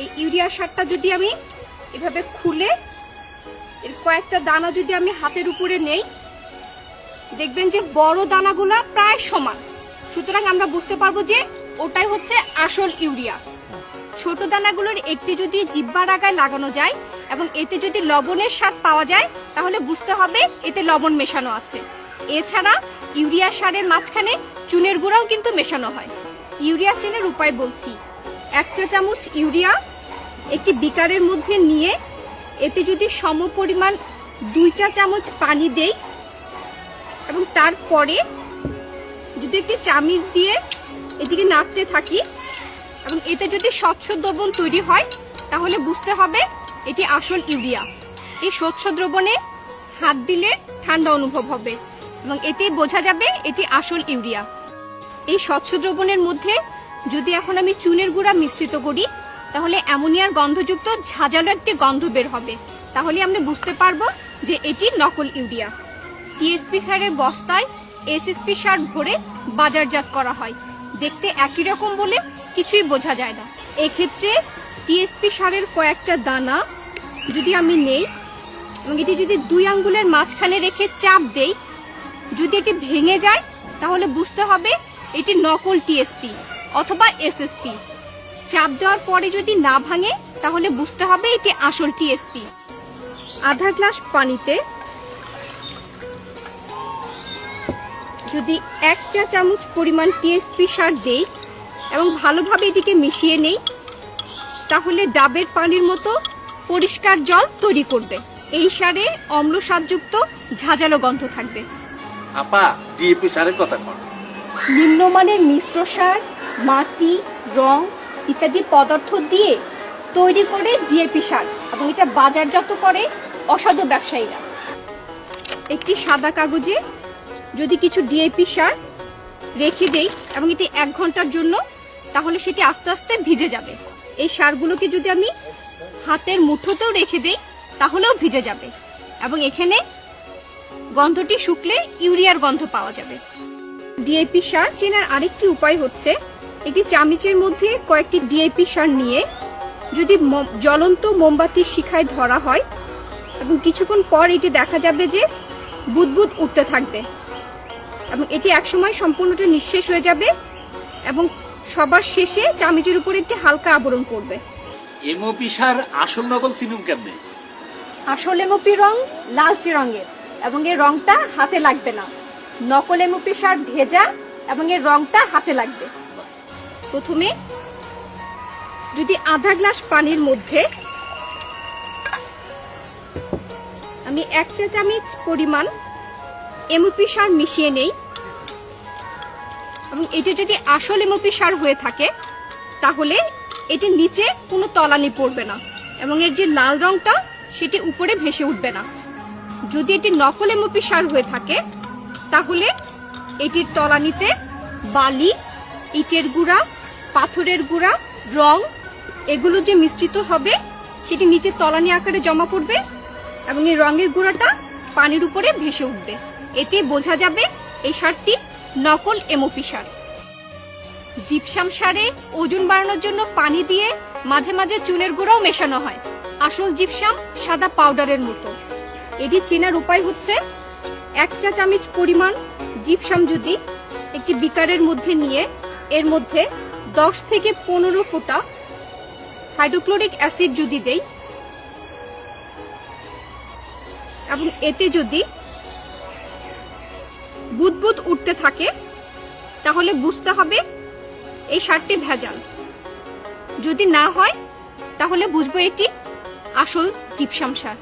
এই ইউরিয়া সারটা যদি আমি এভাবে খুলে এর কয়েকটা দানা যদি আমি হাতের উপরে নেই, দেখবেন যে বড় দানাগুলা প্রায় সমান। সুতরাং আমরা বুঝতে পারবো যে ওটাই হচ্ছে আসল ইউরিয়া। ছোট দানাগুলোর একটি যদি জিহ্বার আগায় লাগানো যায় এবং এতে যদি লবণের স্বাদ পাওয়া যায়, তাহলে বুঝতে হবে এতে লবণ মেশানো আছে। এছাড়া ইউরিয়া সারের মাঝখানে চুনের গুঁড়াও কিন্তু মেশানো হয়। ইউরিয়া চেনার উপায় বলছি। 1 চা চামচ ইউরিয়া একটি বিকারের মধ্যে নিয়ে এতে যদি সমপরিমাণ 2 চা চামচ পানি দেই এবং তারপরে যদি একটি চামিচ দিয়ে এদিকে নাড়তে থাকি এবং এতে যদি স্বচ্ছ দ্রবণ তৈরি হয়, তাহলে বুঝতে হবে এটি আসল ইউরিয়া। এই স্বচ্ছ দ্রবণে হাত দিলে ঠান্ডা অনুভব হবে এবং এতেই বোঝা যাবে এটি আসল ইউরিয়া। এই স্বচ্ছ দ্রবণের মধ্যে যদি এখন আমি চুনের গুঁড়া মিশ্রিত করি, তাহলে অ্যামোনিয়ার গন্ধযুক্ত ঝাঁঝালো একটি গন্ধ বের হবে। তাহলে আমরা বুঝতে পারবো যে এটি নকল ইউরিয়া। টিএসপি সারের বস্তায় এসএসপি সার ভরে বাজারজাত করা হয়। দেখতে একই রকম বলে কিছুই বোঝা যায় না। এক্ষেত্রে টিএসপি সারের কয়েকটা দানা যদি আমি নেই এবং এটি যদি 2 আঙ্গুলের মাঝখানে রেখে চাপ দেই, যদি এটি ভেঙে যায়, তাহলে বুঝতে হবে এটি নকল টিএসপি অথবা এসএসপি। চাপ দেওয়ার পরে যদি না ভাঙে, তাহলে বুঝতে হবে এটি আসল টিএসপি। আধা গ্লাস পানিতে যদি 1 চা চামচ পরিমাণ টিএসপি সার দেই এবং ভালোভাবে এটিকে মিশিয়ে নেই, তাহলে ডাবের পানির মতো পরিষ্কার জল তৈরি করবে। এই সারে অম্ল স্বাদযুক্ত ঝাঁঝালো গন্ধ থাকবে। আপা, ডিএপি সারের কথা বল। নিম্নমানের মিশ্র সার, মাটি, রং ইত্যাদি পদার্থ দিয়ে তৈরি করে ডিএপি সার এবং এটা বাজারজাত করে অসাধু ব্যবসায়ীরা। একটি সাদা কাগজে যদি কিছু ডিএপি সার রেখে দেই এবং এটি 1 ঘন্টার জন্য, তাহলে সেটি আস্তে আস্তে ভিজে যাবে। এই সারগুলোকে যদি আমি হাতের মুঠোতেও রেখে দেই, তাহলেও ভিজে যাবে এবং এখানে গন্ধটি শুকলে ইউরিয়ার গন্ধ পাওয়া যাবে। ডিএপি সার চেনার আরেকটি উপায় হচ্ছে, একটি চামচের মধ্যে কয়েকটি ডিএপি সার নিয়ে যদি জ্বলন্ত মোমবাতির শিখায় ধরা হয় এবং কিছুক্ষণ পর এটি দেখা যাবে যে বুদবুদ উঠতে থাকবে এবং এটি একসময় সম্পূর্ণটা নিঃশেষ হয়ে যাবে এবং সবার শেষে চামচের উপর একটি হালকা আবরণ পড়বে। এমওপি সার আসল নকল চিনুম কেমনে? আসল এমওপি রং লালচে রঙের এবং এর রংটা হাতে লাগবে না। নকল এমওপি সার ভেজা এবং এর রংটা হাতে লাগবে। প্রথমে যদি আধা গ্লাস পানির মধ্যে আমি 1 চা চামচ পরিমাণ এমওপি সার মিশিয়ে নেই এবং এটি যদি আসল এমওপি সার হয়ে থাকে, তাহলে এটির নিচে কোনো তলানি পড়বে না এবং এর যে লাল রংটা সেটি উপরে ভেসে উঠবে না। যদি এটি নকল এমওপি সার হয়ে থাকে, তাহলে এটির তলানিতে বালি, ইটের গুঁড়া, পাথরের গুঁড়া, রং এগুলো যে মিশ্রিত হবে, সেটি নিচে তলানি আকারে জমা পড়বে এবং এই রঙের গুঁড়াটা পানির উপরে ভেসে উঠবে। এতে বোঝা যাবে এই সারটি নকল এমওপি সার। জিপসাম সারে ওজন বাড়ানোর জন্য পানি দিয়ে মাঝে মাঝে চুনের গুঁড়াও মেশানো হয়। আসল জিপসাম সাদা পাউডারের মতো। এটি চেনার উপায় হচ্ছে, 1 চা চামচ পরিমাণ জিপসাম যদি একটি বিকারের মধ্যে নিয়ে এর মধ্যে 10 থেকে 15 ফোঁটা হাইড্রোক্লোরিক অ্যাসিড যদি দেই এবং এতে যদি বুদবুদ উঠতে থাকে, তাহলে বুঝতে হবে এই সারটি ভেজাল। যদি না হয়, তাহলে বুঝবো এটি আসল জিপসাম সার।